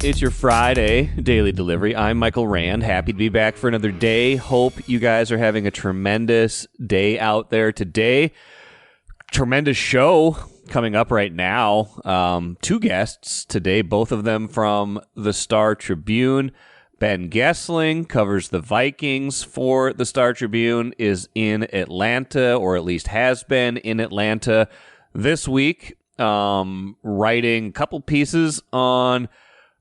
It's your Friday daily delivery. I'm Michael Rand. Happy to be back for another day. Hope you guys are having a tremendous day out there today. Tremendous show coming up right now. Two guests today, both of them from the Star Tribune. Ben Goessling covers the Vikings for the Star Tribune, is in Atlanta, or at least has been in Atlanta this week, writing a couple pieces on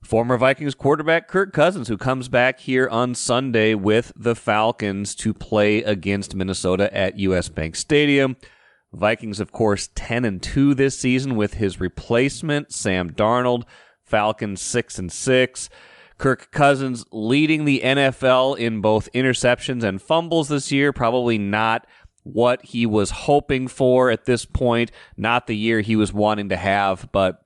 former Vikings quarterback Kirk Cousins, who comes back here on Sunday with the Falcons to play against Minnesota at US Bank Stadium. Vikings, of course, 10-2 this season with his replacement, Sam Darnold. Falcons 6-6. Kirk Cousins leading the NFL in both interceptions and fumbles this year. Probably not what he was hoping for at this point. Not the year he was wanting to have, but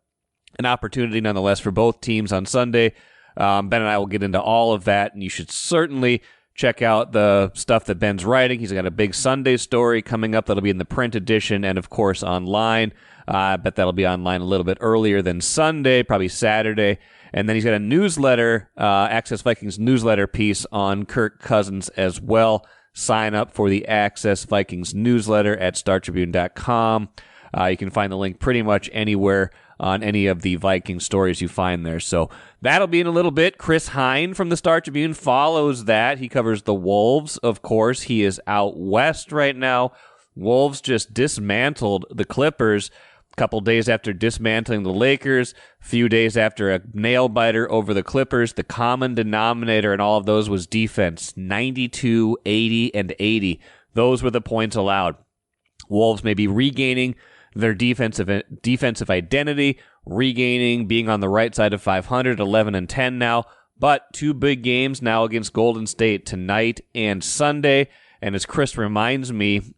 an opportunity nonetheless for both teams on Sunday. Ben and I will get into all of that, and you should certainly check out the stuff that Ben's writing. He's got a big Sunday story coming up that'll be in the print edition and, of course, online. I bet that'll be online a little bit earlier than Sunday, probably Saturday. And then he's got a newsletter, Access Vikings newsletter piece on Kirk Cousins as well. Sign up for the Access Vikings newsletter at StarTribune.com. You can find the link pretty much anywhere on any of the Viking stories you find there. So that'll be in a little bit. Chris Hine from the Star Tribune follows that. He covers the Wolves, of course. He is out west right now. Wolves just dismantled the Clippers a couple days after dismantling the Lakers, a few days after a nail-biter over the Clippers. The common denominator in all of those was defense, 92, 80, and 80. Those were the points allowed. Wolves may be regaining their defensive identity, regaining being on the right side of 500, 11-10 now, but two big games now against Golden State tonight and Sunday. And as Chris reminds me,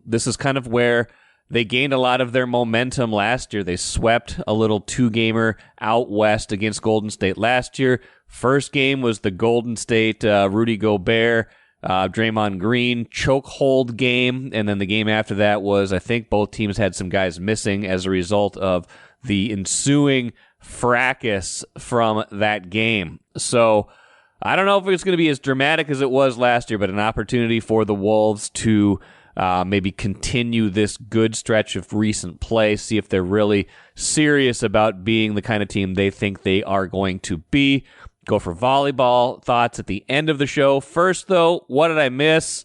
this is kind of where they gained a lot of their momentum last year. They swept a little two-gamer out west against Golden State last year. First game was the Golden State Rudy Gobert, Draymond Green chokehold game, and then the game after that was, I think both teams had some guys missing as a result of the ensuing fracas from that game. So I don't know if it's going to be as dramatic as it was last year, but an opportunity for the Wolves to maybe continue this good stretch of recent play, see if they're really serious about being the kind of team they think they are going to be. Go for volleyball thoughts at the end of the show. First, though, what did I miss?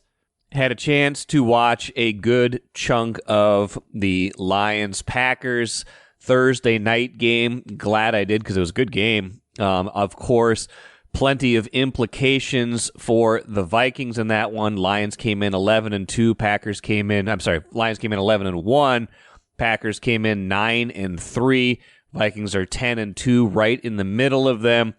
Had a chance to watch a good chunk of the Lions-Packers Thursday night game. Glad I did because it was a good game. Of course, plenty of implications for the Vikings in that one. Lions came in 11-2. Lions came in 11-1. Packers came in 9-3. Vikings are 10-2, right in the middle of them.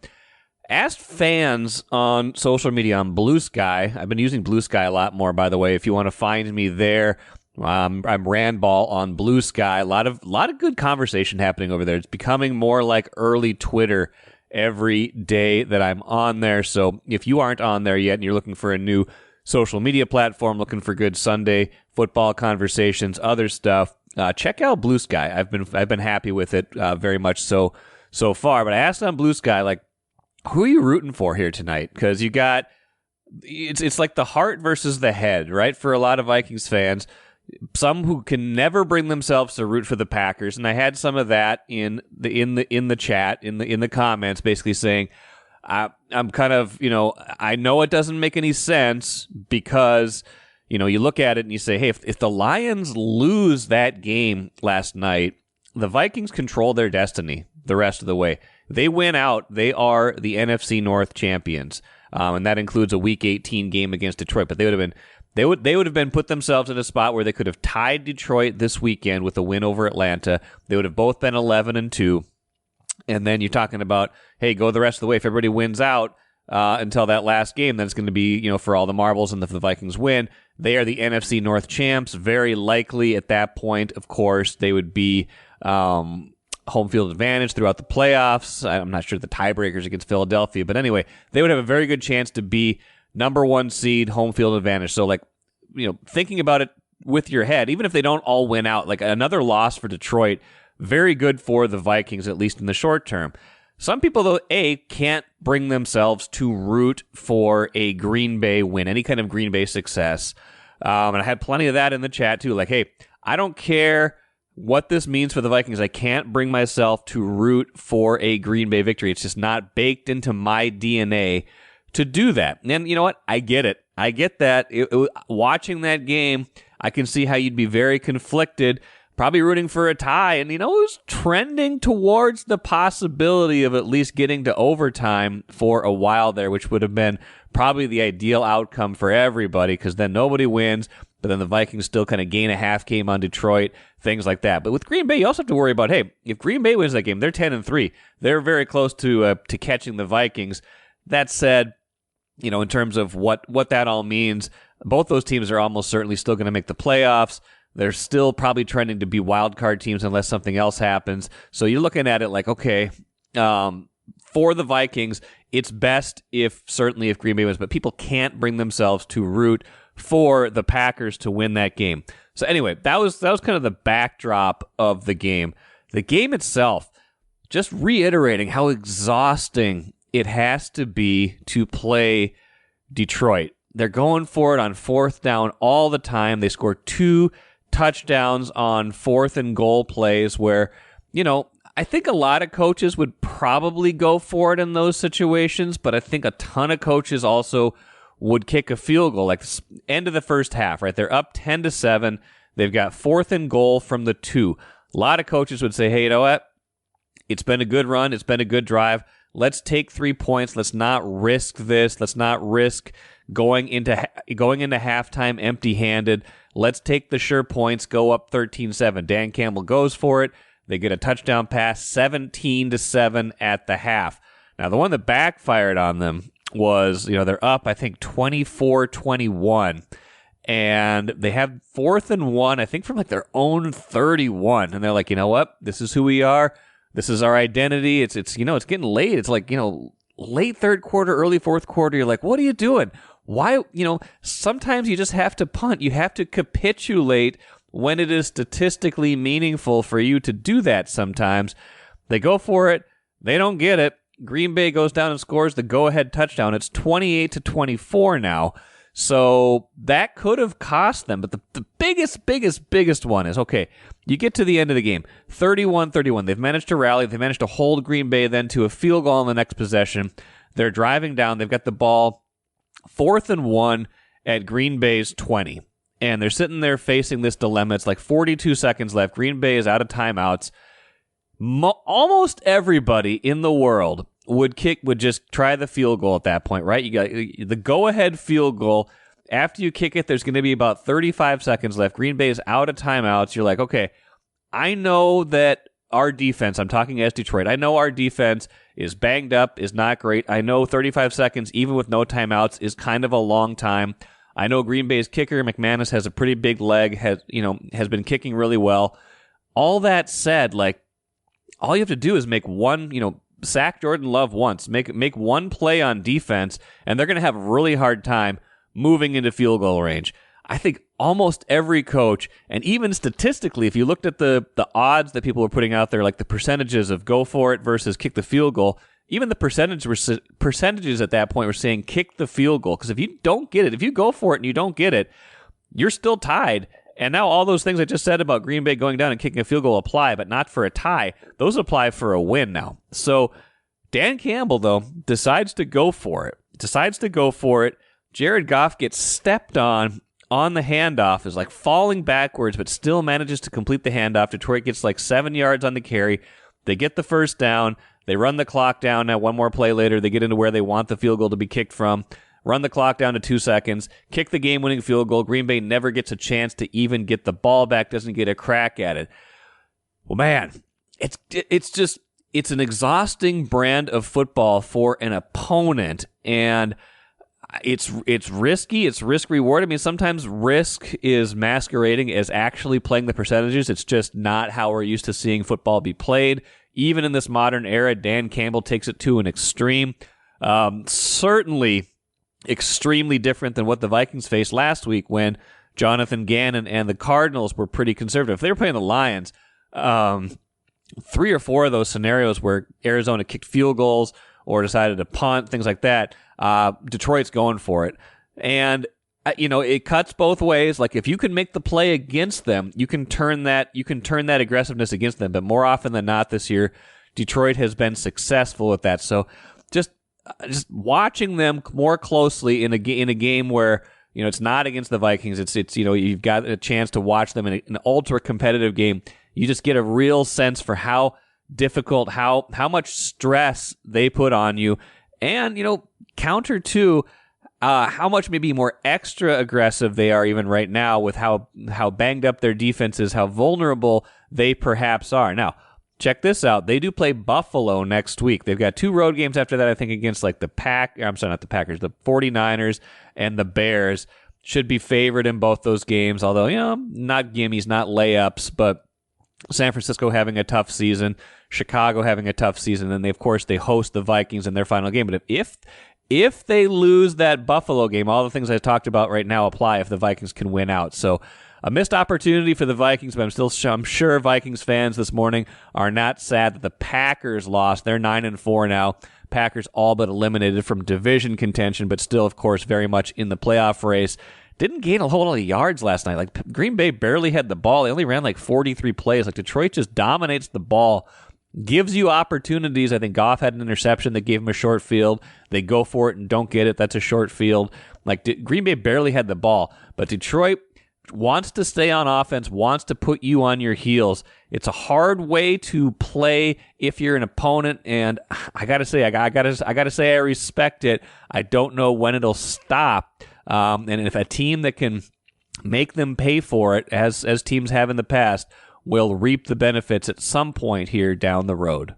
Asked fans on social media on Blue Sky. I've been using Blue Sky a lot more, by the way. If you want to find me there, I'm Randball on Blue Sky. A lot of good conversation happening over there. It's becoming more like early Twitter every day that I'm on there. So if you aren't on there yet and you're looking for a new social media platform, looking for good Sunday football conversations, other stuff, check out Blue Sky. I've been happy with it very much so far. But I asked on Blue Sky, like, who are you rooting for here tonight? Because you got it's like the heart versus the head, right? For a lot of Vikings fans, some who can never bring themselves to root for the Packers, and I had some of that in the chat, in the comments, basically saying, I'm kind of, I know it doesn't make any sense because, you look at it and you say, hey, if the Lions lose that game last night, the Vikings control their destiny the rest of the way. They win out. They are the NFC North champions, and that includes a Week 18 game against Detroit. But they would have been put themselves in a spot where they could have tied Detroit this weekend with a win over Atlanta. They would have both been 11-2, and then you're talking about, hey, go the rest of the way. If everybody wins out until that last game, then it's going to be for all the marbles, and if the Vikings win, they are the NFC North champs. Very likely at that point, of course, they would be home field advantage throughout the playoffs. I'm not sure the tiebreakers against Philadelphia, but anyway, they would have a very good chance to be number one seed, home field advantage. So, thinking about it with your head, even if they don't all win out, like another loss for Detroit, very good for the Vikings, at least in the short term. Some people, though, can't bring themselves to root for a Green Bay win, any kind of Green Bay success. And I had plenty of that in the chat, too. Like, hey, I don't care what this means for the Vikings. I can't bring myself to root for a Green Bay victory. It's just not baked into my DNA to do that. And you know what? I get it. I get that. Watching that game, I can see how you'd be very conflicted, probably rooting for a tie. And, it was trending towards the possibility of at least getting to overtime for a while there, which would have been probably the ideal outcome for everybody, because then nobody wins, but then the Vikings still kind of gain a half game on Detroit, things like that. But with Green Bay, you also have to worry about, hey, if Green Bay wins that game, they're 10-3. They're very close to catching the Vikings. That said, in terms of what that all means, both those teams are almost certainly still going to make the playoffs. They're still probably trending to be wild card teams unless something else happens. So you're looking at it like, okay, for the Vikings, it's best if Green Bay wins, but people can't bring themselves to root for the Packers to win that game. So anyway, that was kind of the backdrop of the game. The game itself, just reiterating how exhausting it has to be to play Detroit. They're going for it on fourth down all the time. They score 2 touchdowns on 4th and goal plays where, I think a lot of coaches would probably go for it in those situations, but I think a ton of coaches also would kick a field goal, like the end of the first half, right? They're up 10-7. They've got 4th and goal from the 2. A lot of coaches would say, hey, you know what? It's been a good run. It's been a good drive. Let's take 3 points. Let's not risk this. Let's not risk going into halftime empty-handed. Let's take the sure points, go up 13-7. Dan Campbell goes for it. They get a touchdown pass, 17-7 at the half. Now, the one that backfired on them was, they're up, I think, 24-21. And they have 4th and 1, I think, from like their own 31. And they're like, you know what? This is who we are. This is our identity. It's it's getting late. It's like, late third quarter, early fourth quarter. You're like, what are you doing? Why, sometimes you just have to punt. You have to capitulate when it is statistically meaningful for you to do that sometimes. They go for it. They don't get it. Green Bay goes down and scores the go-ahead touchdown. It's 28-24 now. So that could have cost them. But the biggest one is, okay, you get to the end of the game, 31-31. They've managed to rally. They've managed to hold Green Bay then to a field goal in the next possession. They're driving down. They've got the ball 4th and 1 at Green Bay's 20. And they're sitting there facing this dilemma. It's like 42 seconds left. Green Bay is out of timeouts. Almost everybody in the world would just try the field goal at that point, right? You got the go-ahead field goal. After you kick it, there's going to be about 35 seconds left. Green Bay is out of timeouts. You're like, okay, I know that our defense, I'm talking as Detroit, I know our defense is banged up, is not great. I know 35 seconds, even with no timeouts, is kind of a long time. I know Green Bay's kicker, McManus, has a pretty big leg, has been kicking really well. All that said, like, all you have to do is make one, sack Jordan Love once, make one play on defense, and they're going to have a really hard time moving into field goal range. I think almost every coach, and even statistically, if you looked at the odds that people were putting out there, like the percentages of go for it versus kick the field goal, even the percentages at that point were saying kick the field goal. Because if you don't get it, if you go for it and you don't get it, you're still tied. And now all those things I just said about Green Bay going down and kicking a field goal apply, but not for a tie. Those apply for a win now. So Dan Campbell, though, decides to go for it. Jared Goff gets stepped on the handoff, is like falling backwards, but still manages to complete the handoff. Detroit gets like 7 yards on the carry. They get the first down. They run the clock down. Now, one more play later, they get into where they want the field goal to be kicked from. Run the clock down to 2 seconds, kick the game-winning field goal. Green Bay never gets a chance to even get the ball back, doesn't get a crack at it. Well, man, it's an exhausting brand of football for an opponent, and it's risky. It's risk-reward. I mean, sometimes risk is masquerading as actually playing the percentages. It's just not how we're used to seeing football be played. Even in this modern era, Dan Campbell takes it to an extreme. Certainly extremely different than what the Vikings faced last week when Jonathan Gannon and the Cardinals were pretty conservative. If they were playing the Lions, 3 or 4 of those scenarios where Arizona kicked field goals or decided to punt, things like that, Detroit's going for it. And it cuts both ways. Like if you can make the play against them, you can turn that aggressiveness against them. But more often than not this year, Detroit has been successful with that. So just watching them more closely in a game where it's not against the Vikings. It's you've got a chance to watch them in an ultra competitive game. You just get a real sense for how difficult, how much stress they put on you, and counter to how much maybe more extra aggressive they are even right now with how banged up their defense is, how vulnerable they perhaps are. Now, check this out. They do play Buffalo next week. They've got 2 road games after that, I think, against like the 49ers and the Bears. Should be favored in both those games, although, not gimmies, not layups, but San Francisco having a tough season, Chicago having a tough season, and they host the Vikings in their final game. But if they lose that Buffalo game, all the things I talked about right now apply if the Vikings can win out. So a missed opportunity for the Vikings, but I'm sure Vikings fans this morning are not sad that the Packers lost. They're 9-4 now. Packers all but eliminated from division contention, but still, of course, very much in the playoff race. Didn't gain a whole lot of yards last night. Like Green Bay barely had the ball. They only ran like 43 plays. Like Detroit just dominates the ball. Gives you opportunities. I think Goff had an interception that gave him a short field. They go for it and don't get it. That's a short field. Green Bay barely had the ball, but Detroit wants to stay on offense, wants to put you on your heels. It's a hard way to play if you're an opponent, and I gotta say, I respect it. I don't know when it'll stop, and if a team that can make them pay for it, as teams have in the past, will reap the benefits at some point here down the road.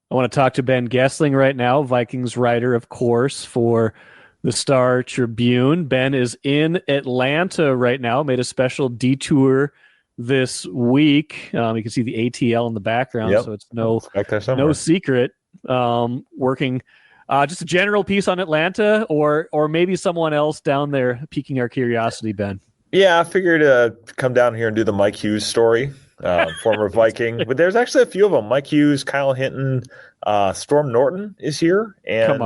I want to talk to Ben Goessling right now, Vikings writer, of course, for the Star Tribune. Ben is in Atlanta right now, made a special detour this week. You can see the ATL in the background, so it's no secret. Working just a general piece on Atlanta, or maybe someone else down there piquing our curiosity, Ben. Yeah, I figured to come down here and do the Mike Hughes story, former Viking. But there's actually a few of them. Mike Hughes, Kyle Hinton, Storm Norton is here. And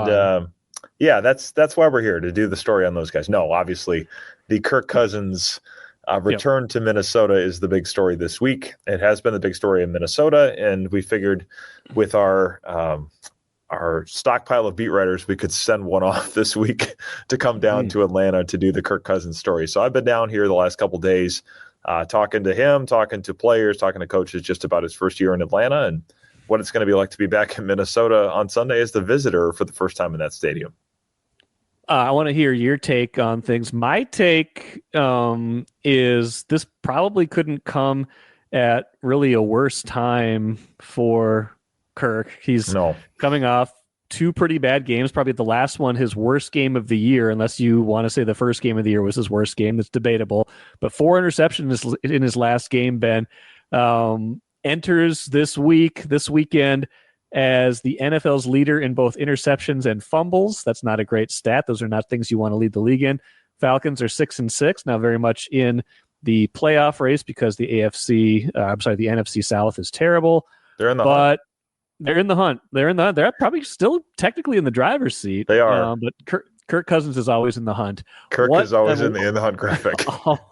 that's why we're here, to do the story on those guys. No, obviously, the Kirk Cousins return to Minnesota is the big story this week. It has been the big story in Minnesota, and we figured with our stockpile of beat writers, we could send one off this week to come down to Atlanta to do the Kirk Cousins story. So I've been down here the last couple of days talking to him, talking to players, talking to coaches just about his first year in Atlanta and what it's going to be like to be back in Minnesota on Sunday as the visitor for the first time in that stadium. I want to hear your take on things. My take is this probably couldn't come at really a worse time for Kirk. He's coming off 2 pretty bad games, probably the last one his worst game of the year, unless you want to say the first game of the year was his worst game. That's debatable. But 4 interceptions in his last game, Ben. Enters this weekend as the NFL's leader in both interceptions and fumbles. That's not a great stat. Those are not things you want to lead the league in. Falcons are 6-6, now very much in the playoff race because the NFC South is terrible. They're in the hunt. They're in the hunt. They're probably still technically in the driver's seat. They are. But Kirk Cousins is always in the hunt. Kirk is always in the hunt graphic.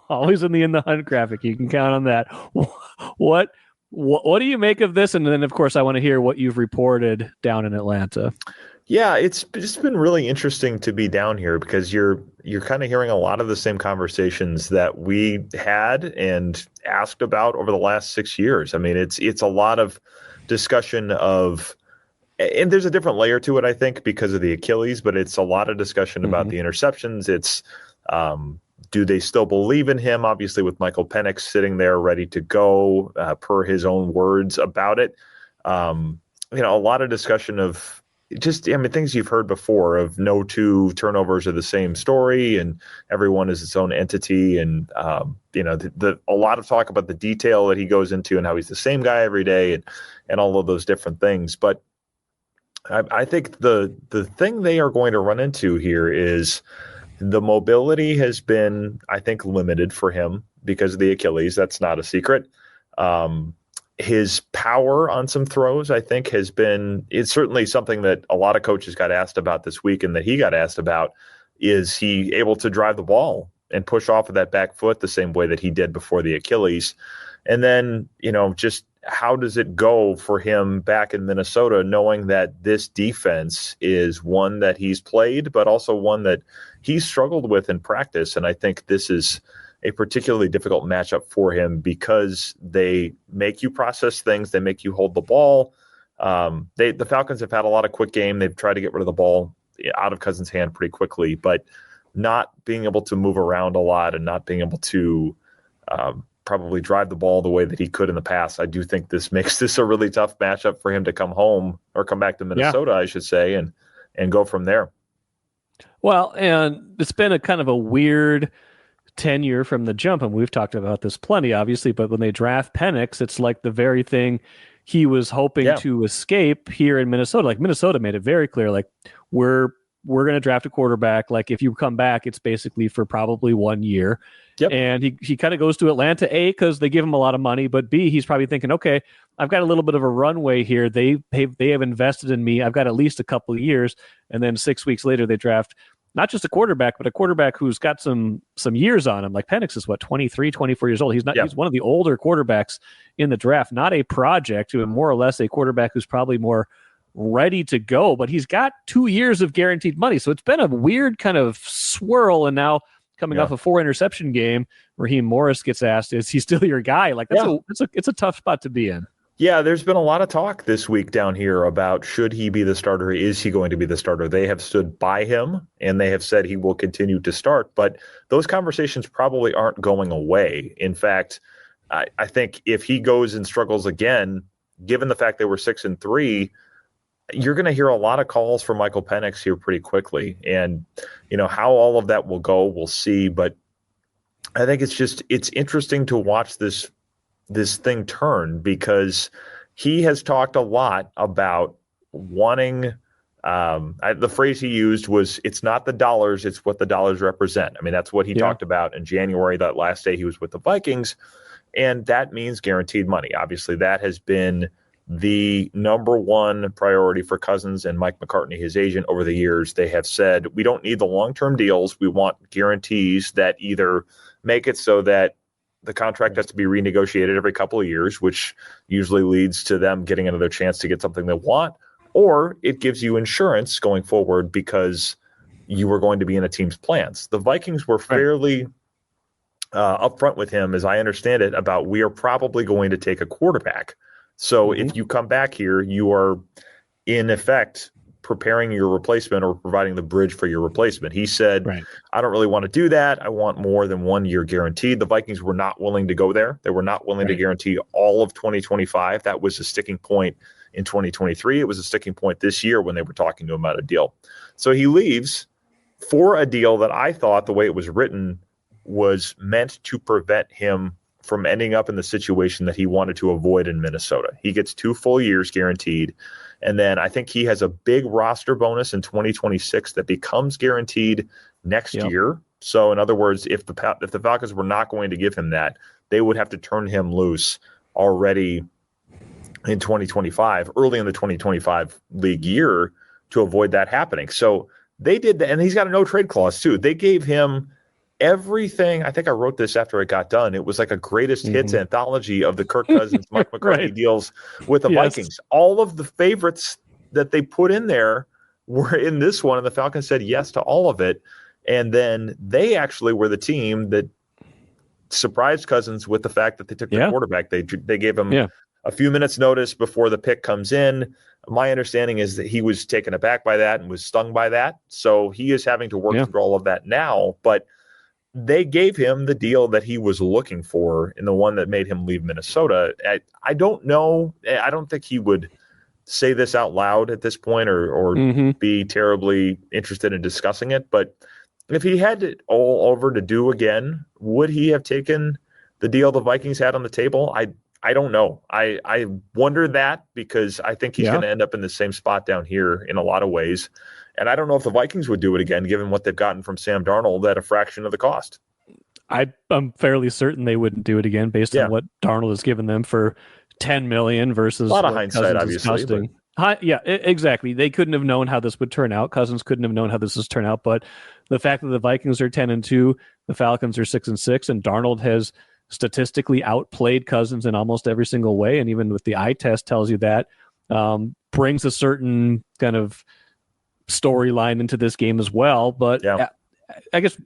Always in the hunt graphic. You can count on that. What do you make of this? And then, of course, I want to hear what you've reported down in Atlanta. Yeah, it's just been really interesting to be down here because you're kind of hearing a lot of the same conversations that we had and asked about over the last 6 years. I mean, it's a lot of discussion of, and there's a different layer to it, I think, because of the Achilles, but it's a lot of discussion about the interceptions. It's do they still believe in him? Obviously, with Michael Penix sitting there ready to go, per his own words about it. A lot of discussion of things you've heard before of no 2 turnovers are the same story and everyone is its own entity. And, a lot of talk about the detail that he goes into and how he's the same guy every day and all of those different things. But I think the thing they are going to run into here is the mobility has been, I think, limited for him because of the Achilles. That's not a secret. His power on some throws, I think, it's certainly something that a lot of coaches got asked about this week, and that he got asked about. Is he able to drive the ball and push off of that back foot the same way that he did before the Achilles? And then, just how does it go for him back in Minnesota, knowing that this defense is one that he's played, but also one that he's struggled with in practice? And I think this is a particularly difficult matchup for him because they make you process things. They make you hold the ball. The Falcons have had a lot of quick game. They've tried to get rid of the ball out of Cousins' hand pretty quickly, but not being able to move around a lot and not being able to probably drive the ball the way that he could in the past. I do think this makes this a really tough matchup for him to come home, or come back to Minnesota, I should say, and go from there. Well, and it's been a kind of a weird tenure from the jump, and we've talked about this plenty, obviously, but when they draft Penix, it's like the very thing he was hoping to escape here in Minnesota. Like, Minnesota made it very clear, like, we're going to draft a quarterback. Like, if you come back, it's basically for probably 1 year. Yep. And he kind of goes to Atlanta, A, because they give him a lot of money, but B, he's probably thinking, okay, I've got a little bit of a runway here. They have invested in me. I've got at least a couple of years. And then 6 weeks later, they draft not just a quarterback, but a quarterback who's got some years on him. Like, Penix is 23, 24 years old. He's one of the older quarterbacks in the draft, not a project, more or less a quarterback who's probably more ready to go, but he's got 2 years of guaranteed money. So it's been a weird kind of swirl. And now coming off a 4-interception game, Raheem Morris gets asked, is he still your guy? Like, it's a tough spot to be in. Yeah, there's been a lot of talk this week down here about, should he be the starter? Is he going to be the starter? They have stood by him, and they have said he will continue to start. But those conversations probably aren't going away. In fact, I think if he goes and struggles again, given the fact they were 6-3, you're going to hear a lot of calls for Michael Penix here pretty quickly. And, how all of that will go, we'll see. But I think it's interesting to watch this thing turn, because he has talked a lot about wanting, the phrase he used was, it's not the dollars, it's what the dollars represent. I mean, that's what he talked about in January, that last day he was with the Vikings. And that means guaranteed money. Obviously, that has been the number one priority for Cousins and Mike McCartney, his agent, over the years. They have said, we don't need the long-term deals. We want guarantees that either make it so that the contract has to be renegotiated every couple of years, which usually leads to them getting another chance to get something they want, or it gives you insurance going forward because you were going to be in a team's plans. The Vikings were fairly upfront with him, as I understand it, about, we are probably going to take a quarterback. So if you come back here, you are in effect preparing your replacement, or providing the bridge for your replacement. He said, I don't really want to do that. I want more than 1 year guaranteed. The Vikings were not willing to go there. They were not willing to guarantee all of 2025. That was a sticking point in 2023. It was a sticking point this year when they were talking to him about a deal. So he leaves for a deal that I thought, the way it was written, was meant to prevent him from ending up in the situation that he wanted to avoid in Minnesota. He gets 2 full years guaranteed. And then I think he has a big roster bonus in 2026 that becomes guaranteed next year. So in other words, if the Falcons were not going to give him that, they would have to turn him loose already in 2025, early in the 2025 league year, to avoid that happening. So they did that, and he's got a no trade clause too. They gave him everything. I think I wrote this after it got done. It was like a greatest hits anthology of the Kirk Cousins, Mike McCarthy deals with the Vikings. All of the favorites that they put in there were in this one, and the Falcons said yes to all of it. And then they actually were the team that surprised Cousins with the fact that they took the quarterback. They gave him a few minutes notice before the pick comes in. My understanding is that he was taken aback by that and was stung by that. So he is having to work through all of that now. But they gave him the deal that he was looking for, and the one that made him leave Minnesota. I don't know. I don't think he would say this out loud at this point, or be terribly interested in discussing it. But if he had it all over to do again, would he have taken the deal the Vikings had on the table? I don't know. I wonder that, because I think he's going to end up in the same spot down here in a lot of ways. And I don't know if the Vikings would do it again, given what they've gotten from Sam Darnold at a fraction of the cost. I'm fairly certain they wouldn't do it again based on what Darnold has given them for $10 million versus a lot of what hindsight, Cousins is obviously. costing. Yeah, exactly. They couldn't have known how this would turn out. Cousins couldn't have known how this would turn out. But the fact that the Vikings are 10-2, the Falcons are 6-6, and Darnold has statistically outplayed Cousins in almost every single way, and even with the eye test tells you that, brings a certain kind of storyline into this game as well. But I guess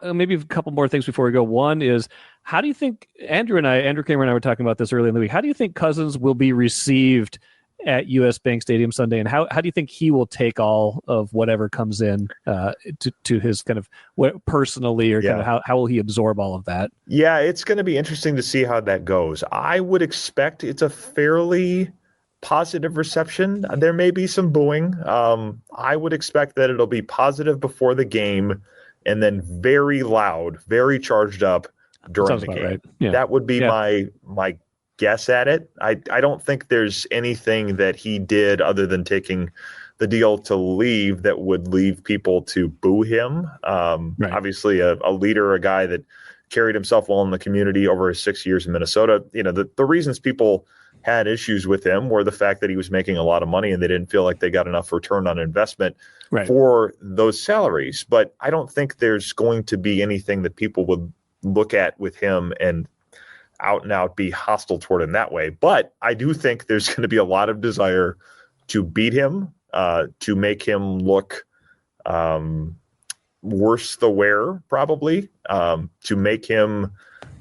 maybe a couple more things before we go. One is, how do you think Andrew Kramer and I were talking about this earlier in the week? How do you think Cousins will be received at US Bank Stadium Sunday, and how do you think he will take all of whatever comes in to his kind of personally, or kind of how will he absorb all of that? Yeah, it's going to be interesting to see how that goes. I would expect it's a fairly positive reception. There may be some booing. I would expect that it'll be positive before the game, and then very loud, very charged up during the game. Right. Yeah. That would be my guess at it. I don't think there's anything that he did other than taking the deal to leave that would leave people to boo him. Obviously a leader, a guy that carried himself well in the community over his 6 years in Minnesota. You know, the reasons people had issues with him were the fact that he was making a lot of money and they didn't feel like they got enough return on investment for those salaries. But I don't think there's going to be anything that people would look at with him and out and out be hostile toward him that way. But I do think there's going to be a lot of desire to beat him, to make him look worse the wear, probably, to make him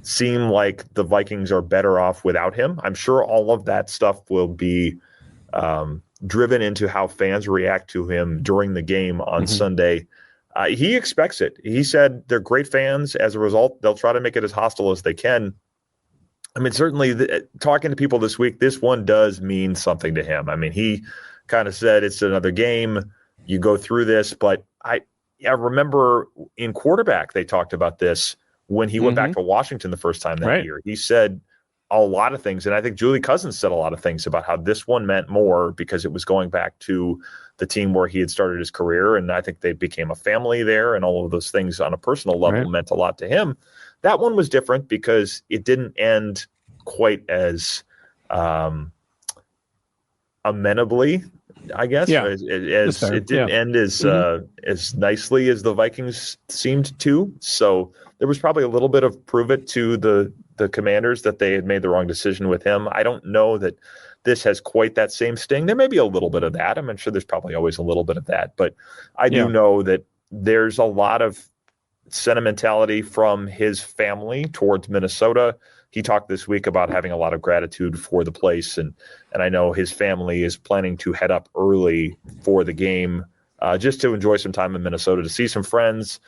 seem like the Vikings are better off without him. I'm sure all of that stuff will be driven into how fans react to him during the game on Sunday. He expects it. He said they're great fans. As a result, they'll try to make it as hostile as they can. I mean, certainly talking to people this week, this one does mean something to him. I mean, he kind of said it's another game. You go through this. But I remember in quarterback, they talked about this when he went back to Washington the first time that year. He said a lot of things. And I think Julie Cousins said a lot of things about how this one meant more because it was going back to the team where he had started his career. And I think they became a family there, and all of those things on a personal level meant a lot to him. That one was different because it didn't end quite as amenably, I guess. As it didn't end as nicely as the Vikings seemed to. So there was probably a little bit of prove it to the Commanders that they had made the wrong decision with him. I don't know that this has quite that same sting. There may be a little bit of that. I'm sure there's probably always a little bit of that. But I do know that there's a lot of sentimentality from his family towards Minnesota. He talked this week about having a lot of gratitude for the place, and I know his family is planning to head up early for the game just to enjoy some time in Minnesota, to see some friends.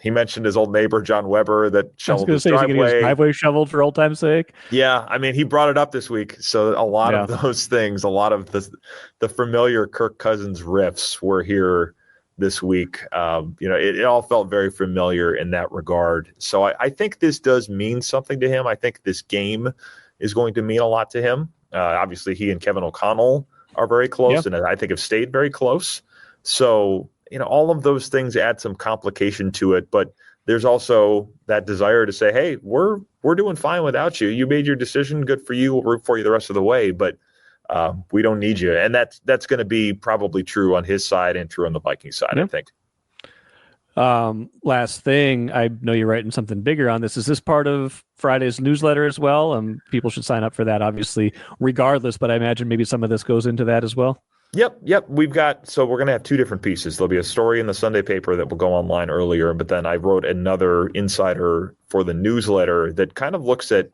He mentioned his old neighbor John Weber that shoveled his driveway. His driveway shoveled for old time's sake. Yeah, I mean, he brought it up this week, so a lot of those things, a lot of the familiar Kirk Cousins riffs were here this week. It all felt very familiar in that regard. So I think this does mean something to him. I think this game is going to mean a lot to him. Obviously, he and Kevin O'Connell are very close, and I think have stayed very close. So, all of those things add some complication to it. But there's also that desire to say, hey, we're doing fine without you. You made your decision. Good for you. We'll root for you the rest of the way. But we don't need you. And that's going to be probably true on his side and true on the Vikings side, I think. Last thing, I know you're writing something bigger on this. Is this part of Friday's newsletter as well? People should sign up for that, obviously, regardless, but I imagine maybe some of this goes into that as well. Yep. We're going to have two different pieces. There'll be a story in the Sunday paper that will go online earlier, but then I wrote another insider for the newsletter that kind of looks at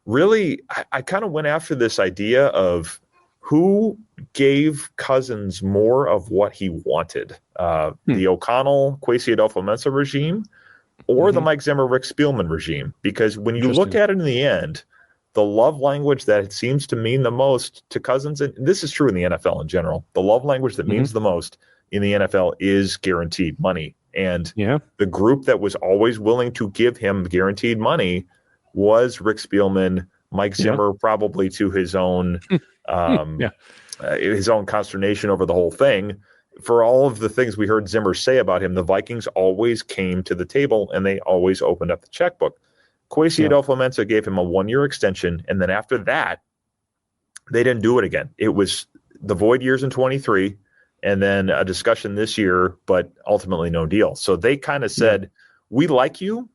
really, I kind of went after this idea of who gave Cousins more of what he wanted, the O'Connell, Kwesi Adolfo-Mensah regime or the Mike Zimmer, Rick Spielman regime. Because when you look at it in the end, the love language that it seems to mean the most to Cousins, and this is true in the NFL in general, the love language that means the most in the NFL is guaranteed money. And the group that was always willing to give him guaranteed money was Rick Spielman, Mike Zimmer, probably to his own his own consternation over the whole thing. For all of the things we heard Zimmer say about him, the Vikings always came to the table and they always opened up the checkbook. Kwesi Adolfo-Mensah gave him a 1-year extension, and then after that, They didn't do it again. It was the void years in 23 and then a discussion this year, but ultimately no deal. So they kind of said, we like you,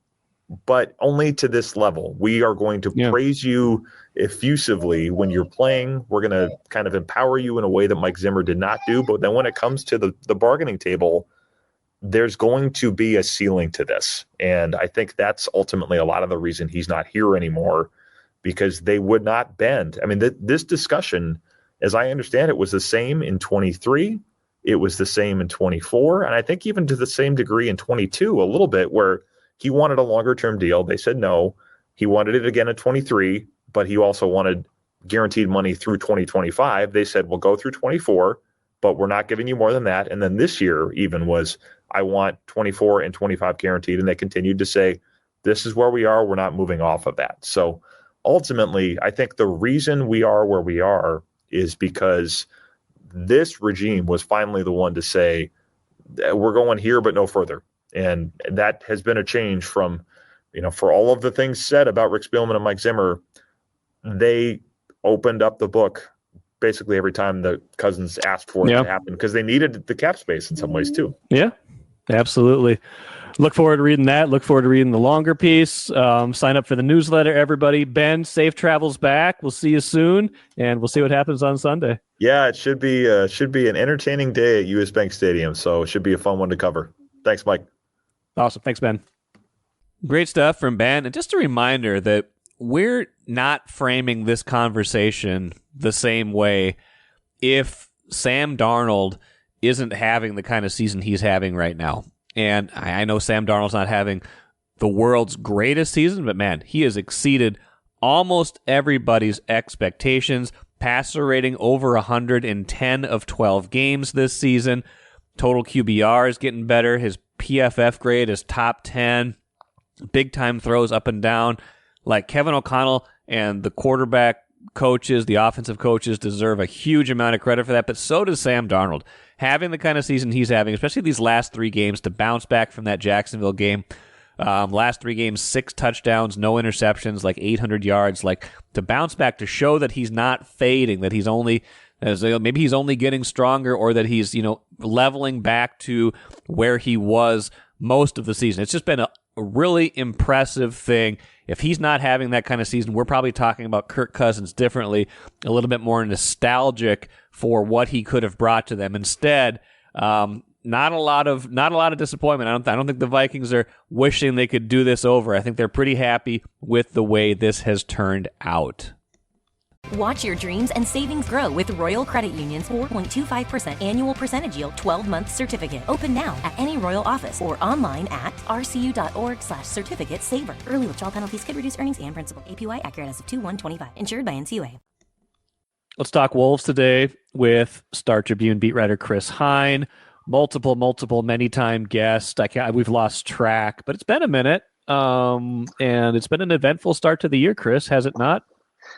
but only to this level. We are going to praise you effusively when you're playing. We're going to kind of empower you in a way that Mike Zimmer did not do. But then when it comes to the bargaining table, there's going to be a ceiling to this. And I think that's ultimately a lot of the reason he's not here anymore, because they would not bend. I mean, this discussion, as I understand it, was the same in 23. It was the same in 24. And I think even to the same degree in 22, a little bit, where he wanted a longer-term deal. They said no. He wanted it again in 23, but he also wanted guaranteed money through 2025. They said, we'll go through 24, but we're not giving you more than that. And then this year even was, I want 24 and 25 guaranteed. And they continued to say, this is where we are. We're not moving off of that. So ultimately, I think the reason we are where we are is because this regime was finally the one to say, we're going here, but no further. And that has been a change from, for all of the things said about Rick Spielman and Mike Zimmer, they opened up the book basically every time the Cousins asked for it to happen, because they needed the cap space in some ways too. Yeah, absolutely. Look forward to reading that. Look forward to reading the longer piece. Sign up for the newsletter, everybody. Ben, safe travels back. We'll see you soon, and we'll see what happens on Sunday. Yeah, it should be an entertaining day at US Bank Stadium, so it should be a fun one to cover. Thanks, Mike. Awesome. Thanks, Ben. Great stuff from Ben. And just a reminder that we're not framing this conversation the same way if Sam Darnold isn't having the kind of season he's having right now. And I know Sam Darnold's not having the world's greatest season, but man, he has exceeded almost everybody's expectations. Passer rating over 100 in 10 of 12 games this season. Total QBR is getting better. His PFF grade is top 10. Big time throws up and down. Like Kevin O'Connell and the quarterback coaches, the offensive coaches deserve a huge amount of credit for that, but so does Sam Darnold. Having the kind of season he's having, especially these last 3 games, to bounce back from that Jacksonville game. Last 3 games, 6 touchdowns, no interceptions, like 800 yards. Like, to bounce back, to show that he's not fading, that he's only, maybe he's only getting stronger, or that he's, leveling back to where he was most of the season. It's just been a really impressive thing. If he's not having that kind of season, we're probably talking about Kirk Cousins differently, a little bit more nostalgic for what he could have brought to them. Instead, not a lot of disappointment. I don't think the Vikings are wishing they could do this over. I think they're pretty happy with the way this has turned out. Watch your dreams and savings grow with Royal Credit Union's 4.25% annual percentage yield 12-month certificate. Open now at any Royal office or online at rcu.org/certificate saver. Early withdrawal penalties could reduce earnings and principal. APY accurate as of 2/1/25. Insured by NCUA. Let's talk Wolves today with Star Tribune beat writer Chris Hine. Multiple, many-time guest. We've lost track, but it's been a minute, and it's been an eventful start to the year, Chris, has it not?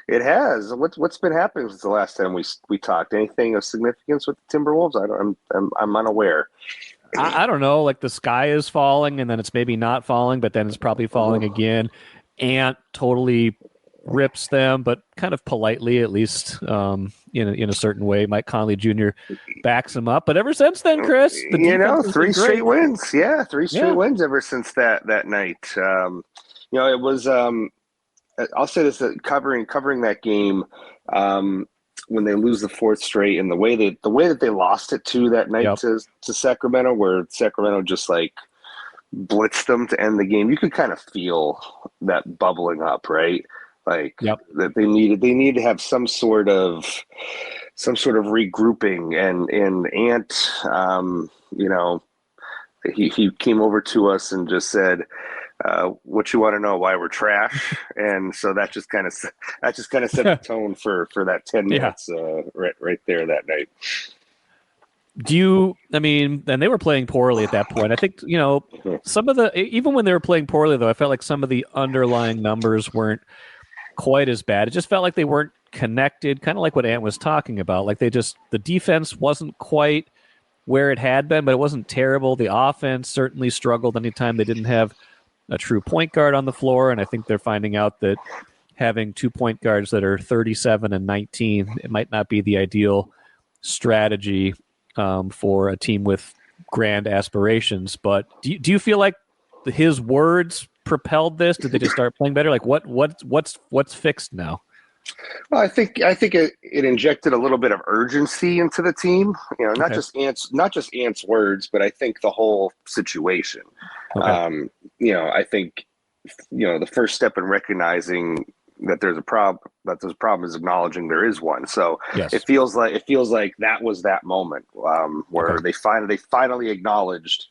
It has. What's been happening since the last time we talked? Anything of significance with the Timberwolves? I'm unaware. I don't know. Like, the sky is falling, and then it's maybe not falling, but then it's probably falling again. Ant totally rips them, but kind of politely, at least, in a certain way. Mike Conley Jr. backs him up. But ever since then, Chris, the 3 straight wins. Yeah, 3 straight wins ever since that night. It was. I'll say this: that covering that game, when they lose the 4th straight, and the way that they lost it that night to Sacramento, where Sacramento just like blitzed them to end the game, you could kind of feel that bubbling up, right? Like that they needed to have some sort of regrouping, and Ant, he came over to us and just said, what you want to know, why we're trash. And so that just kind of set the tone for that 10 minutes right there that night. And they were playing poorly at that point. I think, some of even when they were playing poorly, though, I felt like some of the underlying numbers weren't quite as bad. It just felt like they weren't connected, kind of like what Ant was talking about. Like, the defense wasn't quite where it had been, but it wasn't terrible. The offense certainly struggled anytime they didn't have a true point guard on the floor, and I think they're finding out that having 2 point guards that are 37 and 19, it might not be the ideal strategy for a team with grand aspirations. But do you feel like his words propelled this? Did they just start playing better? Like what's fixed now? Well, I think it injected a little bit of urgency into the team. Not just Ant's words, but I think the whole situation. Okay. I think the first step in recognizing that there's a problem is acknowledging there is one. So yes. it feels like that was that moment where they finally acknowledged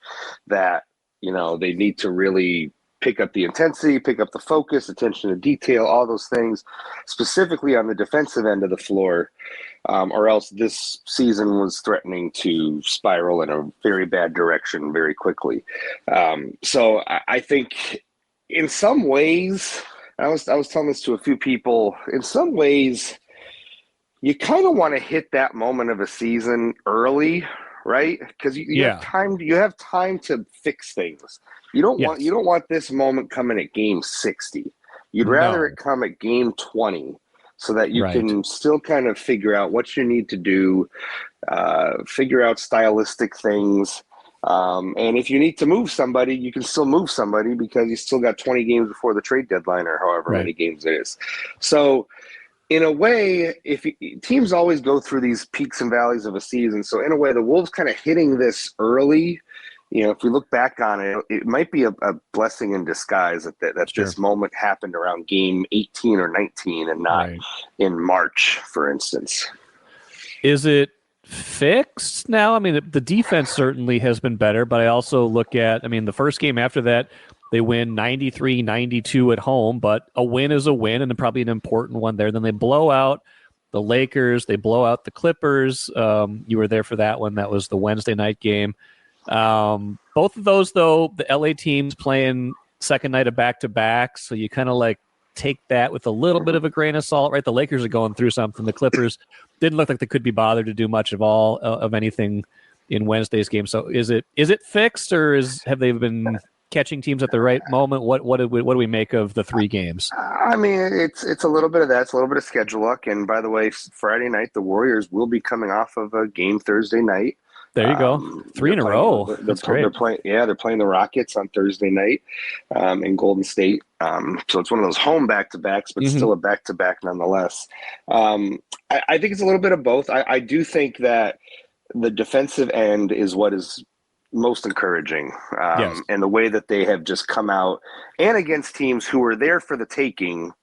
that they need to really pick up the intensity, pick up the focus, attention to detail, all those things, specifically on the defensive end of the floor, or else this season was threatening to spiral in a very bad direction very quickly. So I think in some ways, I was telling this to a few people, in some ways, you kind of want to hit that moment of a season early, right? Because you have time. You have time to fix things. You don't want this moment coming at game 60. You'd rather it come at game 20, so that you can still kind of figure out what you need to do, figure out stylistic things. And if you need to move somebody, you can still move somebody because you still got 20 games before the trade deadline or however many games it is. So in a way, teams always go through these peaks and valleys of a season. So in a way, the Wolves kind of hitting this early, if we look back on it, it might be a blessing in disguise that this moment happened around game 18 or 19 and not in March, for instance. Is it fixed now? I mean, the defense certainly has been better, but I also look at, the first game after that, they win 93-92 at home, but a win is a win and probably an important one there. Then they blow out the Lakers. They blow out the Clippers. You were there for that one. That was the Wednesday night game. Both of those, though, the LA teams playing second night of back-to-back, so you kind of like take that with a little bit of a grain of salt, right? The Lakers are going through something. The Clippers didn't look like they could be bothered to do much of anything in Wednesday's game. So is it fixed, or have they been catching teams at the right moment? What do we make of the 3 games? It's a little bit of that. It's a little bit of schedule luck. And by the way, Friday night, the Warriors will be coming off of a game Thursday night. There you go. 3 in a row. That's great. They're playing the Rockets on Thursday night in Golden State. So it's one of those home back-to-backs, but still a back-to-back nonetheless. I think it's a little bit of both. I do think that the defensive end is what is most encouraging. And the way that they have just come out and against teams who were there for the taking,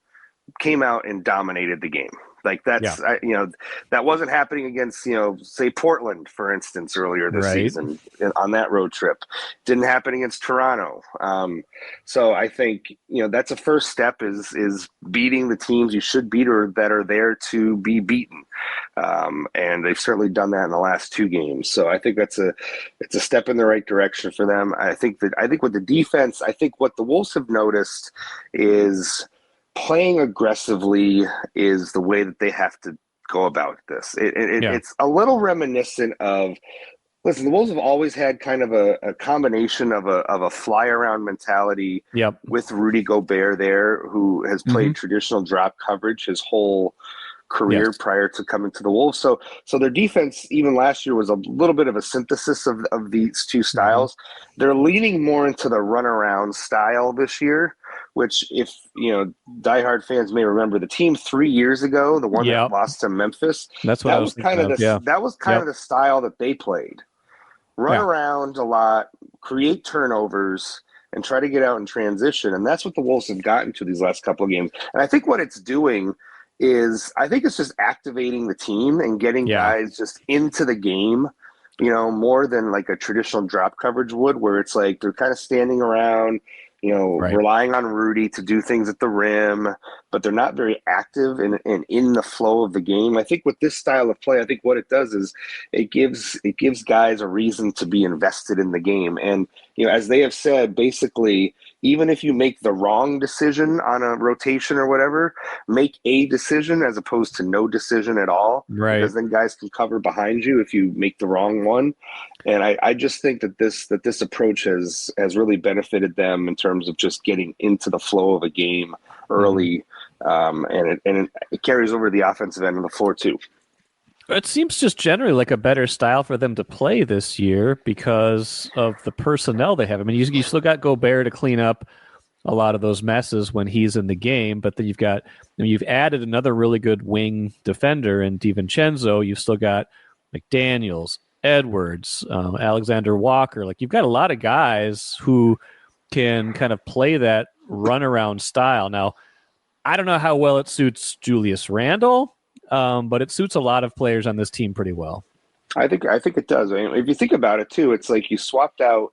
came out and dominated the game. Like that's, that wasn't happening against, say Portland, for instance, earlier this season on that road trip. Didn't happen against Toronto. So I think, that's a first step is beating the teams you should beat or that are there to be beaten. And they've certainly done that in the last 2 games. So I think it's a step in the right direction for them. I think with the defense, I think what the Wolves have noticed is playing aggressively is the way that they have to go about this. It's a little reminiscent of, listen, the Wolves have always had kind of a combination of a fly around mentality with Rudy Gobert there, who has played traditional drop coverage his whole career prior to coming to the Wolves. So their defense, even last year, was a little bit of a synthesis of these 2 styles. They're leaning more into the runaround style this year, which if, diehard fans may remember the team 3 years ago, the one that lost to Memphis, that was kind of the style that they played. Run around a lot, create turnovers, and try to get out in transition. And that's what the Wolves have gotten to these last couple of games. And I think what it's doing is, I think it's just activating the team and getting guys just into the game, more than like a traditional drop coverage would, where it's like they're kind of standing around, relying on Rudy to do things at the rim, but they're not very active and in the flow of the game. I think with this style of play, I think what it does is it gives guys a reason to be invested in the game. And, as they have said, basically, even if you make the wrong decision on a rotation or whatever, make a decision as opposed to no decision at all. Right. Because then guys can cover behind you if you make the wrong one. And I just think that this approach has really benefited them in terms of just getting into the flow of a game early. and it carries over the offensive end of the floor too. It seems just generally like a better style for them to play this year because of the personnel they have. I mean, you still got Gobert to clean up a lot of those messes when he's in the game, but then you've added another really good wing defender in DiVincenzo. You've still got McDaniels, Edwards, Alexander Walker. Like, you've got a lot of guys who can kind of play that runaround style. Now, I don't know how well it suits Julius Randle, but it suits a lot of players on this team pretty well. I think it does. I mean, if you think about it too, it's like you swapped out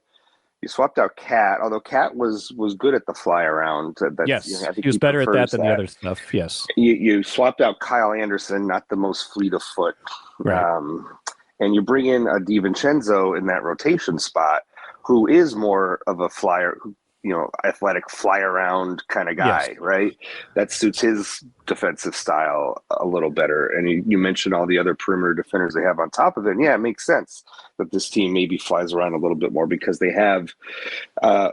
Cat, although Cat was good at the fly around. Yes, I think he was better at that than the other stuff. Yes, you swapped out Kyle Anderson, not the most fleet of foot, right. And you bring in a DiVincenzo in that rotation spot, who is more of a flyer, athletic fly around kind of guy, yes. Right? That suits his defensive style a little better. And you mentioned all the other perimeter defenders they have on top of it. And yeah, it makes sense that this team maybe flies around a little bit more because they have, a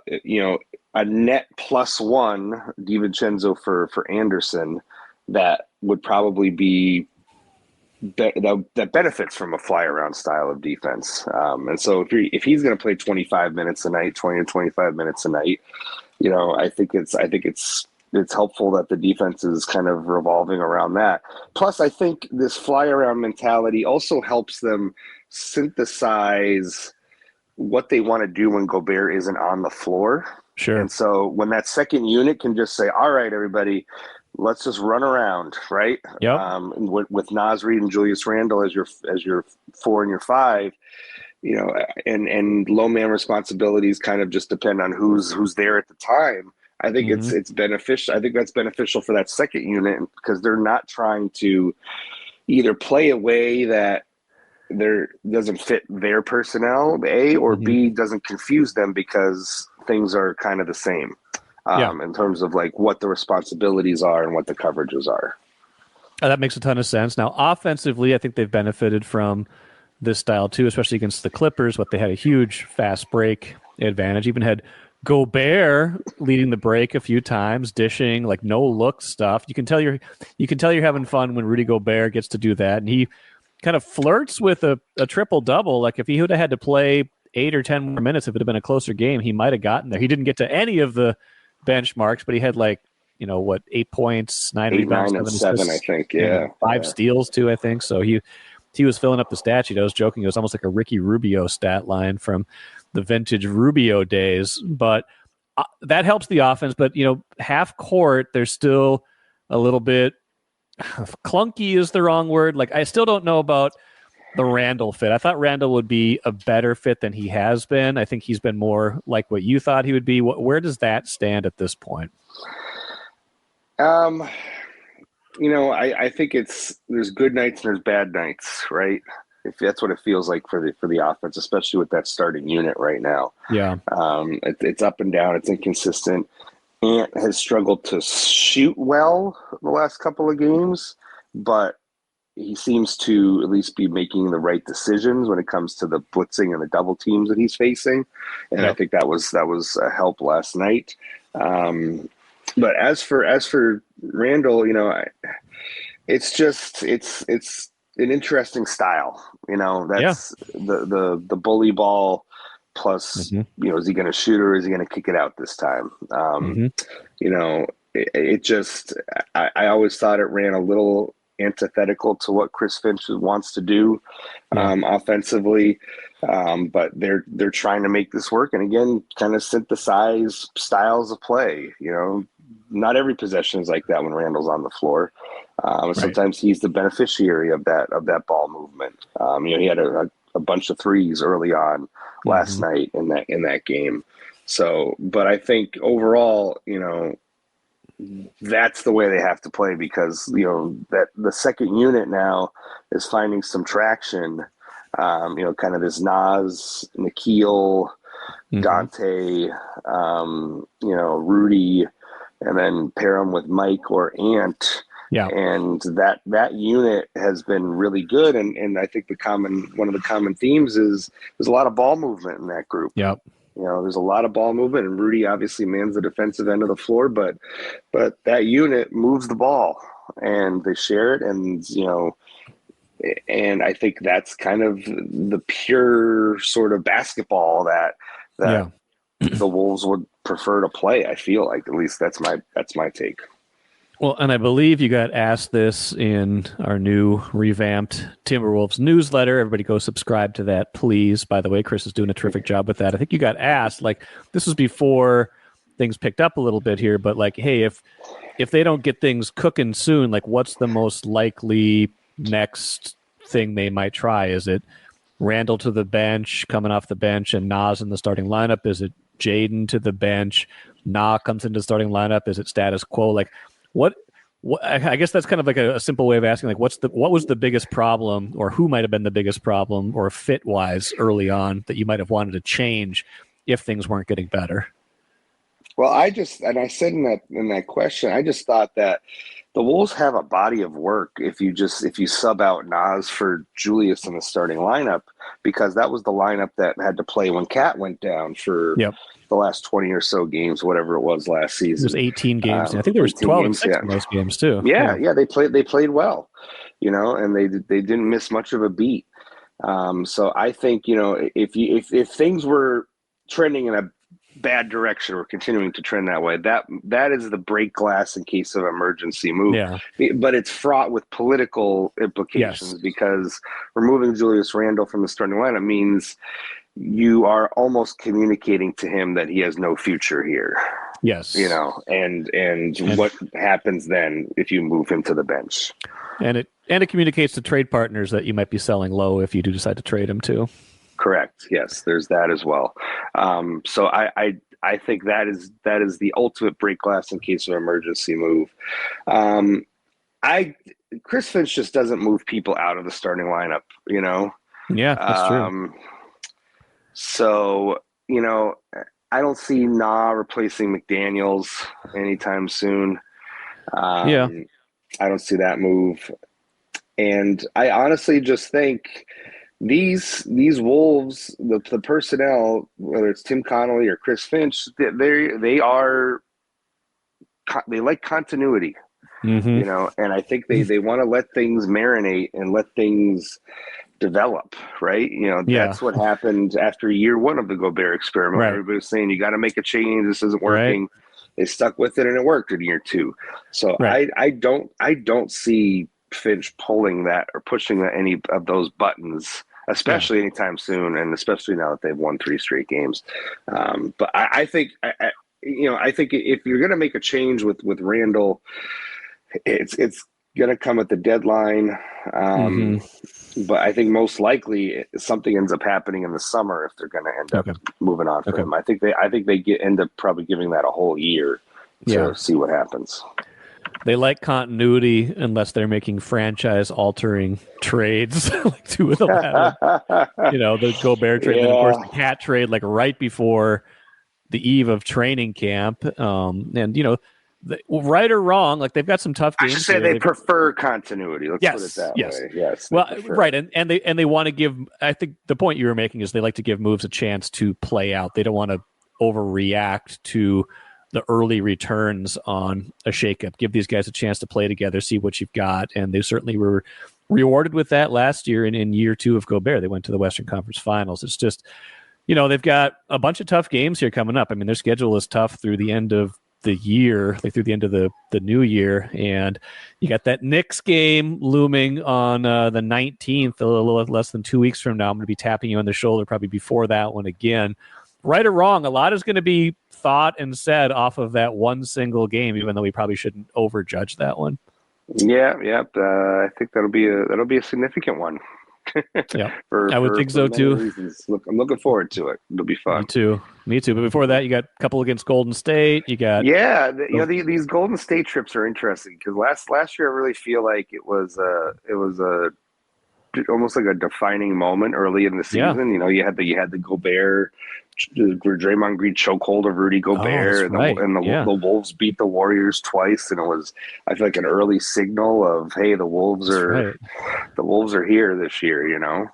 net +1 DiVincenzo for Anderson that would probably be that benefits from a fly around style of defense. And so if he's going to play 25 minutes a night, 20 to 25 minutes a night, I think it's helpful that the defense is kind of revolving around that. Plus, I think this fly around mentality also helps them synthesize what they want to do when Gobert isn't on the floor. Sure. And so when that second unit can just say, all right, everybody, let's just run around, right? Yep. With Naz Reid and Julius Randle as your 4 and your 5, and low man responsibilities kind of just depend on who's there at the time. I think it's beneficial. I think that's beneficial for that second unit because they're not trying to either play a way that doesn't fit their personnel, A, or B, doesn't confuse them because things are kind of the same. In terms of like what the responsibilities are and what the coverages are. That makes a ton of sense. Now, offensively, I think they've benefited from this style too, especially against the Clippers, but they had a huge fast break advantage. Even had Gobert leading the break a few times, dishing like no look stuff. You can tell you're having fun when Rudy Gobert gets to do that, and he kind of flirts with a triple double. Like if he would have had to play 8 or 10 more minutes, if it had been a closer game, he might have gotten there. He didn't get to any of the benchmarks, but he had 8 points, 9 rebounds, 9 and 7, I think. Yeah. 5 steals too, I think. So he was filling up the stat sheet. I was joking. It was almost like a Ricky Rubio stat line from the vintage Rubio days, but that helps the offense. But, half court, there's still a little bit clunky is the wrong word. Like, I still don't know about the Randle fit. I thought Randle would be a better fit than he has been. I think he's been more like what you thought he would be. Where does that stand at this point? I think there's good nights and there's bad nights, right? If that's what it feels like for the offense, especially with that starting unit right now. Yeah. It's up and down. It's inconsistent. Ant has struggled to shoot well the last couple of games, but he seems to at least be making the right decisions when it comes to the blitzing and the double teams that he's facing. And I think that was a help last night. But as for Randle, it's an interesting style. That's the bully ball plus, is he going to shoot or is he going to kick it out this time? I always thought it ran a little antithetical to what Chris Finch wants to do offensively, but they're trying to make this work and again kind of synthesize styles of play. Not every possession is like that when Randall's on the floor. Sometimes he's the beneficiary of that ball movement. He had a bunch of threes early on last night in that game. So, but I think overall, that's the way they have to play because that the second unit now is finding some traction. Kind of this Naz, Nikhil, Dante, Rudy, and then pair them with Mike or Ant. Yeah, and that unit has been really good, and I think one of the common themes is there's a lot of ball movement in that group. Yep. There's a lot of ball movement, and Rudy obviously mans the defensive end of the floor, but that unit moves the ball, and they share it, and I think that's kind of the pure sort of basketball that the Wolves would prefer to play. I feel like, at least that's my take. Well, and I believe you got asked this in our new revamped Timberwolves newsletter. Everybody go subscribe to that, please. By the way, Chris is doing a terrific job with that. I think you got asked, like, this was before things picked up a little bit here, but like, hey, if they don't get things cooking soon, like, what's the most likely next thing they might try? Is it Randall to the bench, coming off the bench, and Nas in the starting lineup? Is it Jaden to the bench, Na comes into the starting lineup? Is it status quo? Like, what I guess that's kind of like a simple way of asking, like, what was the biggest problem, or who might have been the biggest problem, or fit wise early on, that you might have wanted to change if things weren't getting better? Well, I said in that question, I just thought that the Wolves have a body of work if you sub out Nas for Julius in the starting lineup, because that was the lineup that had to play when Cat went down for the last 20 or so games, whatever it was last season. It was 18 games. I think there was 12 and 6 in those games too. Yeah, they played well, and they didn't miss much of a beat. So I think, if things were trending in a bad direction or continuing to trend that way, that is the break glass in case of emergency move. Yeah. But it's fraught with political implications, because removing Julius Randle from the starting lineup means you are almost communicating to him that he has no future here. Yes. And what happens then if you move him to the bench? And it communicates to trade partners that you might be selling low if you do decide to trade him too. Correct. Yes, there's that as well. So I think that is the ultimate break glass in case of emergency move. Chris Finch just doesn't move people out of the starting lineup, Yeah, that's true. So, I don't see Na replacing McDaniels anytime soon. I don't see that move. And I honestly just think these Wolves, the personnel, whether it's Tim Connolly or Chris Finch, they like continuity, and I think they want to let things marinate and let things develop, right? That's what happened after year one of the Gobert experiment. Right. Everybody was saying, you got to make a change. This isn't working. Right. They stuck with it, and it worked in year two. So I don't see Finch pulling that or pushing any of those buttons, especially anytime soon, and especially now that they've won 3 straight games. But I think if you're going to make a change with Randall, it's going to come at the deadline. But I think most likely something ends up happening in the summer if they're going to end up moving on from him. I think they end up probably giving that a whole year to see what happens. They like continuity unless they're making franchise-altering trades, like 2 of them had. The Gobert trade, and of course the Cat trade, like right before the eve of training camp. Right or wrong, like they've got some tough games. I should say they prefer continuity. Let's put it that way. Yes. Well, right, and they want to give. I think the point you were making is they like to give moves a chance to play out. They don't want to overreact to the early returns on a shakeup. Give these guys a chance to play together, see what you've got, and they certainly were rewarded with that last year. In year 2 of Gobert, they went to the Western Conference Finals. It's just, they've got a bunch of tough games here coming up. I mean, their schedule is tough through the end of the year, like through the end of the new year, and you got that Knicks game looming on the 19th, a little less than 2 weeks from now. I'm going to be tapping you on the shoulder probably before that one again. Right or wrong, a lot is going to be thought and said off of that one single game, even though we probably shouldn't overjudge that one. I think that'll be a significant one. I would think so too. I'm looking forward to it. It'll be fun. Me too. But before that, you got a couple against Golden State. You got these Golden State trips are interesting because last year I really feel like it was almost like a defining moment early in the season. You had the Gobert where Draymond Green chokehold of Rudy Gobert, the Wolves beat the Warriors twice, and it was, I feel like, an early signal of, hey, the Wolves are here this year, you know.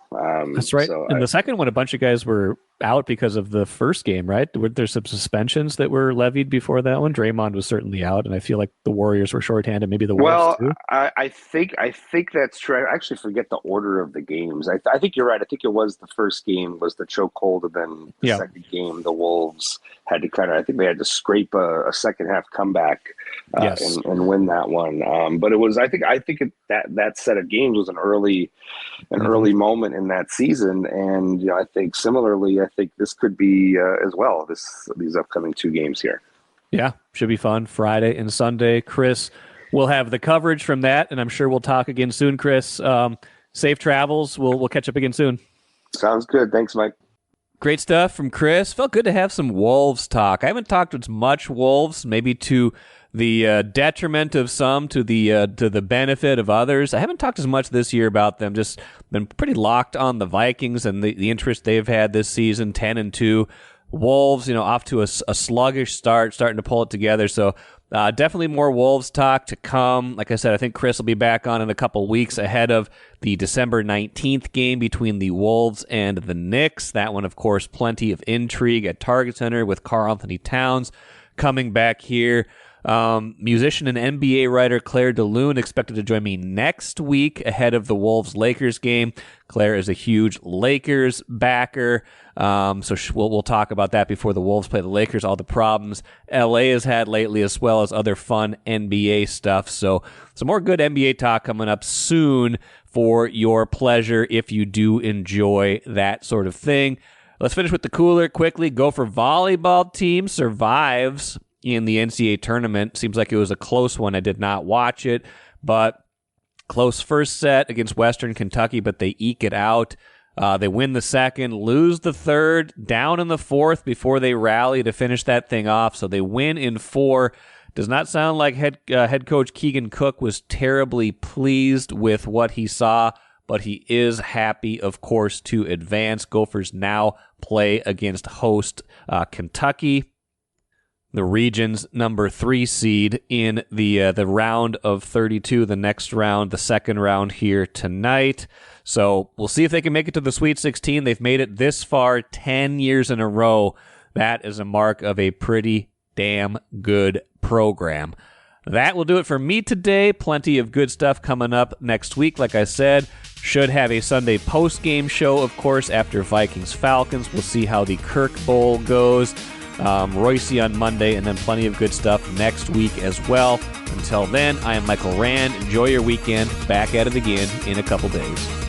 That's right. So the second one, a bunch of guys were out because of the first game, right? Were there some suspensions that were levied before that one? Draymond was certainly out, and I feel like the Warriors were shorthanded. Maybe the Wolves too. I think that's true. I actually forget the order of the games. I think you're right. I think it was the first game was the chokehold, and then the second game, the Wolves had to I think they had to scrape a second half comeback and win that one. But it was, I think that set of games was an early moment in that season, and you know, I think similarly, I think this could be as well. These upcoming 2 games here. Yeah, should be fun. Friday and Sunday. Chris will have the coverage from that, and I'm sure we'll talk again soon. Chris, safe travels. We'll catch up again soon. Sounds good. Thanks, Mike. Great stuff from Chris. Felt good to have some Wolves talk. I haven't talked as much Wolves, maybe to the detriment of some, to the benefit of others. I haven't talked as much this year about them. Just been pretty locked on the Vikings and the interest they've had this season, 10-2. Wolves, you know, off to a sluggish start, starting to pull it together. So definitely more Wolves talk to come. Like I said, I think Chris will be back on in a couple weeks ahead of the December 19th game between the Wolves and the Knicks. That one, of course, plenty of intrigue at Target Center with Karl-Anthony Towns coming back here. Musician and NBA writer Claire DeLune expected to join me next week ahead of the Wolves-Lakers game. Claire is a huge Lakers backer, so we'll talk about that before the Wolves play the Lakers, all the problems LA has had lately, as well as other fun NBA stuff. So some more good NBA talk coming up soon for your pleasure if you do enjoy that sort of thing. Let's finish with the cooler quickly. Gopher volleyball team survives in the NCAA tournament. Seems like it was a close one. I did not watch it, but close first set against Western Kentucky, but they eke it out. They win the second, lose the third, down in the fourth before they rally to finish that thing off. So they win in 4. Does not sound like head coach Keegan Cook was terribly pleased with what he saw, but he is happy, of course, to advance. Gophers now play against host Kentucky, the region's number 3 seed in the round of 32, the next round, the second round here tonight. So we'll see if they can make it to the Sweet 16. They've made it this far 10 years in a row. That is a mark of a pretty damn good program. That will do it for me today. Plenty of good stuff coming up next week. Like I said, should have a Sunday post-game show, of course, after Vikings-Falcons. We'll see how the Kirk Bowl goes. Royce on Monday, and then plenty of good stuff next week as well. Until then, I am Michael Rand. Enjoy your weekend. Back at it again in a couple days.